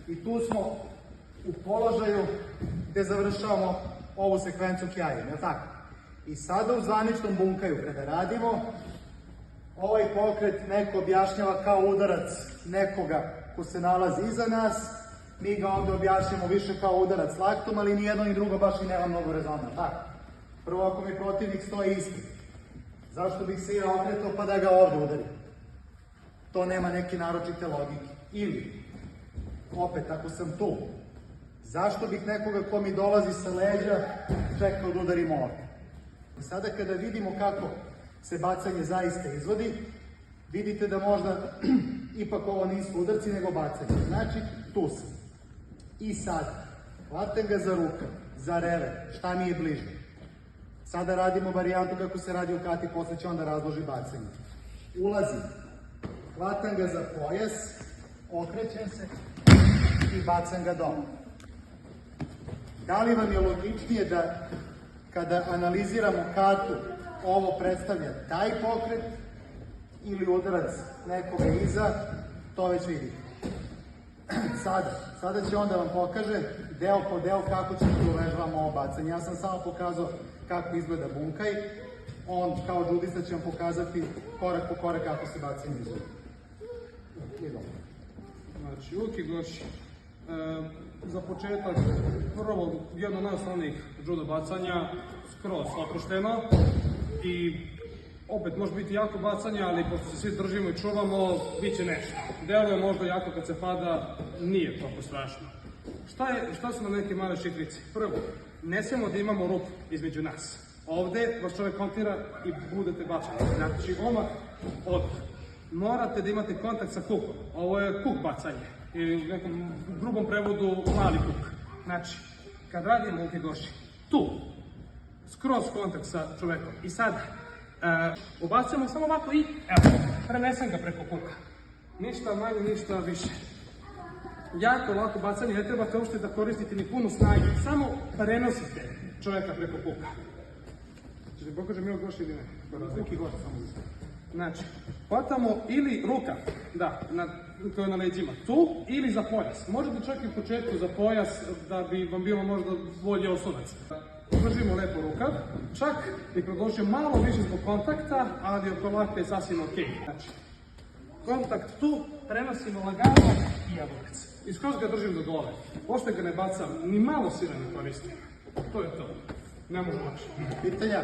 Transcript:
I tu smo u položaju gde završavamo ovu sekvencu kjajem, je tako? I sada u zvaničnom bunkaju, kada radimo, ovaj pokret neko objašnjava kao udarac nekoga ko se nalazi iza nas, mi ga ovde objašnjamo više kao udarac laktom, ali ni jedno ni drugo baš i nema mnogo rezona, tako? Prvo, ako mi protivnik stoji ispred, zašto bih se ja okretao pa da ga ovde udarim? To nema neke naročite logike. Ili, opet, ako sam tu, zašto bih nekoga ko mi dolazi sa leđa čekao da udarim ovde? I sada kada vidimo kako se bacanje zaista izvodi, vidite da možda ipak ovo nisu udarci nego bacanje. Znači, tu sam. I sada, hvatam ga za rukav, za rever, šta mi je bliže. Sada radimo varijantu kako se radi u kati, posle će onda razloži bacanje. Ulazim, hvatam ga za pojas, okrećem se i bacam ga dole. Da li vam je logičnije da kada analiziramo katu ovo predstavlja taj pokret ili udarac nekoga iza, to već vidite. Sada će onda vam pokaže deo po deo kako ćemo da uvežbamo ovo bacanje. Ja sam samo pokazao kako izgleda bunkaj, on kao džudista će vam pokazati korak po korak kako se bacanje izgleda. Znači, uvijek je goši. Za početak, prvo jedno od najosnovnijih judo bacanja, skroz opušteno i opet može biti jako bacanje, ali pošto se svi držimo i čuvamo, bit će nešto. Deluje možda jako kad se pada, nije toliko strašno. Šta su nam neke male šifrice? Prvo, ne smijemo da imamo rupu između nas. Ovde vas čovjek kontira i budete bačani. Znači, omak odmah. Morate da imate kontakt sa kukom. Ovo je kuk bacanje. Ili u nekom grubom prevodu mali kuk. Znači, kad radimo ukigoši, tu, skroz kontakt sa čovekom. I sad, ubacujemo samo ovako i, evo, prenesem ga preko kuka. Ništa manje, ništa više. Jako lako bacanje, ne trebate uopšte da koristite ni puno snage, samo prenosite čoveka preko kuka. Če da pokažem evo goši ili ne? Kuki goši samo za sve. Znači, hvatamo ili ruka, da, to je na leđima, tu ili za pojas. Možete čak i u početku za pojas da bi vam bilo možda bolje oslonac. Držimo lepo rukav, čak i predložio malo više zbog kontakta, ali oko laka je sasvim ok. Znači, kontakt tu, prenosimo lagano i jabukac. I skroz ga držim do dole. Pošto ga ne bacam, ni malo sile ne koristim. To je to. Ne može lakše. Pitanja?